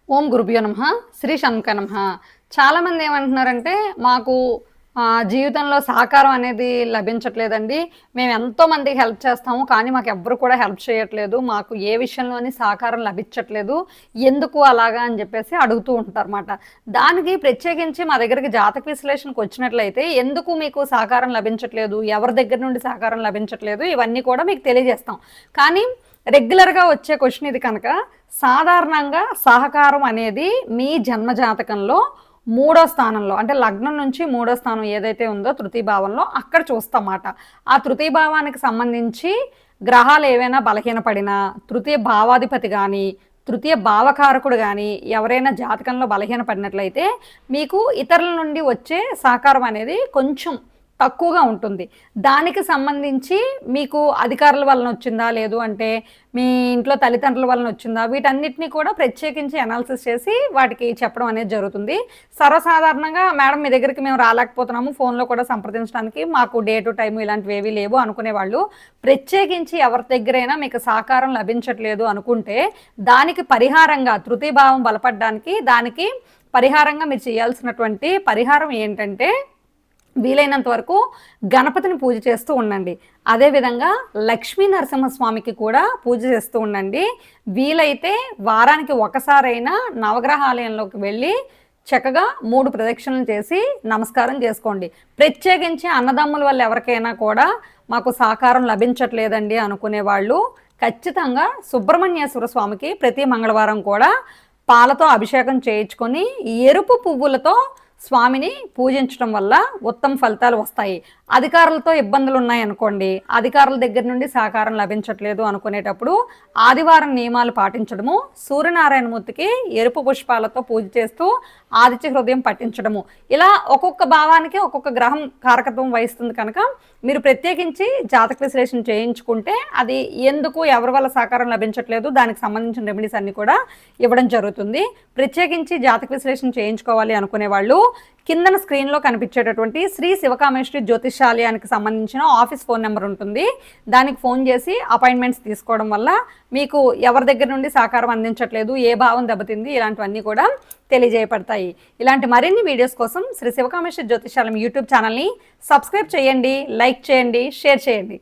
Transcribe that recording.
ఓం గురుభ్యో నమః. శ్రీ షణ్ముఖాయ నమః. చాలామంది ఏమంటున్నారంటే, మాకు జీవితంలో సహకారం అనేది లభించట్లేదండి. మేము ఎంతోమందికి హెల్ప్ చేస్తాము. కానీ మాకెవ్వరు కూడా హెల్ప్ చేయట్లేదు. మాకు ఏ విషయంలోని సహకారం లభించట్లేదు. ఎందుకు అలాగా అని చెప్పేసి అడుగుతూ ఉంటారన్నమాట. దానికి ప్రత్యేకించి మా దగ్గరికి జాతక విశ్లేషణకు వచ్చినట్లయితే, ఎందుకు మీకు సహకారం లభించట్లేదు, ఎవరి దగ్గర నుండి సహకారం లభించట్లేదు, ఇవన్నీ కూడా మీకు తెలియజేస్తాం. కానీ రెగ్యులర్గా వచ్చే క్వశ్చన్ ఇది కనుక, సాధారణంగా సహకారం అనేది మీ జన్మ జాతకంలో మూడో స్థానంలో, అంటే లగ్నం నుంచి మూడో స్థానం ఏదైతే ఉందో తృతీయ భావంలో అక్కడ చూస్తామాట. ఆ తృతీయ భావానికి సంబంధించి గ్రహాలు ఏవైనా బలహీనపడినా, తృతీయ భావాధిపతి కానీ, తృతీయ భావకారకుడు కానీ ఎవరైనా జాతకంలో బలహీనపడినట్లయితే మీకు ఇతరుల నుండి వచ్చే సహకారం అనేది కొంచెం తక్కువగా ఉంటుంది. దానికి సంబంధించి మీకు అధికారుల వలన వచ్చిందా, లేదు అంటే మీ ఇంట్లో తల్లిదండ్రుల వలన వచ్చిందా, వీటన్నిటిని కూడా ప్రత్యేకించి అనాలిసిస్ చేసి వాటికి చెప్పడం అనేది జరుగుతుంది. సర్వసాధారణంగా మేడం మీ దగ్గరికి మేము రాలేకపోతున్నాము, ఫోన్లో కూడా సంప్రదించడానికి మాకు డేటు టైము ఇలాంటివి ఏవీ లేవు అనుకునేవాళ్ళు, ప్రత్యేకించి ఎవరి దగ్గరైనా మీకు సహకారం లభించట్లేదు అనుకుంటే దానికి పరిహారంగా తృతీయ భావం బలపడడానికి దానికి పరిహారంగా మీరు చేయాల్సినటువంటి పరిహారం ఏంటంటే, వీలైనంత వరకు గణపతిని పూజ చేస్తూ ఉండండి. అదేవిధంగా లక్ష్మీ నరసింహస్వామికి కూడా పూజ చేస్తూ ఉండండి. వీలైతే వారానికి ఒకసారైనా నవగ్రహాలయంలోకి వెళ్ళి చక్కగా 3 ప్రదక్షిణలు చేసి నమస్కారం చేసుకోండి. ప్రత్యేకించి అన్నదమ్ముల వల్ల ఎవరికైనా కూడా మాకు సహకారం లభించట్లేదండి అనుకునే వాళ్ళు ఖచ్చితంగా సుబ్రహ్మణ్యేశ్వర స్వామికి ప్రతి మంగళవారం కూడా పాలతో అభిషేకం చేయించుకొని ఎరుపు పువ్వులతో స్వామిని పూజించడం వల్ల ఉత్తమ ఫలితాలు వస్తాయి. అధికారులతో ఇబ్బందులు ఉన్నాయనుకోండి, అధికారుల దగ్గర నుండి సహకారం లభించట్లేదు అనుకునేటప్పుడు ఆదివారం నియమాలు పాటించడము, సూర్యనారాయణమూర్తికి ఎరుపు పుష్పాలతో పూజ చేస్తూ ఆదిత్య హృదయం పట్టించడము, ఇలా ఒక్కొక్క భావానికి ఒక్కొక్క గ్రహం కారకత్వం వహిస్తుంది కనుక మీరు ప్రత్యేకించి జాతక విశ్లేషణ చేయించుకుంటే అది ఎందుకు ఎవరి వల్ల సహకారం లభించట్లేదు దానికి సంబంధించిన రెమెడీస్ అన్ని కూడా ఇవ్వడం జరుగుతుంది. ప్రత్యేకించి జాతక విశ్లేషణ చేయించుకోవాలి అనుకునే వాళ్ళు కిందన స్క్రీన్లో కనిపించేటటువంటి శ్రీ శివకామేశ్వరి జ్యోతిషాలయానికి సంబంధించిన ఆఫీస్ ఫోన్ నెంబర్ ఉంటుంది. దానికి ఫోన్ చేసి అపాయింట్మెంట్స్ తీసుకోవడం వల్ల మీకు ఎవరి దగ్గర నుండి సహకారం అందించట్లేదు, ఏ భావం దెబ్బతింది, ఇలాంటివన్నీ కూడా తెలియజేయబడతాయి. ఇలాంటి మరిన్ని వీడియోస్ కోసం శ్రీ శివకామేశ్వరి జ్యోతిషాలయం యూట్యూబ్ ఛానల్ని సబ్స్క్రైబ్ చేయండి, లైక్ చేయండి, షేర్ చేయండి.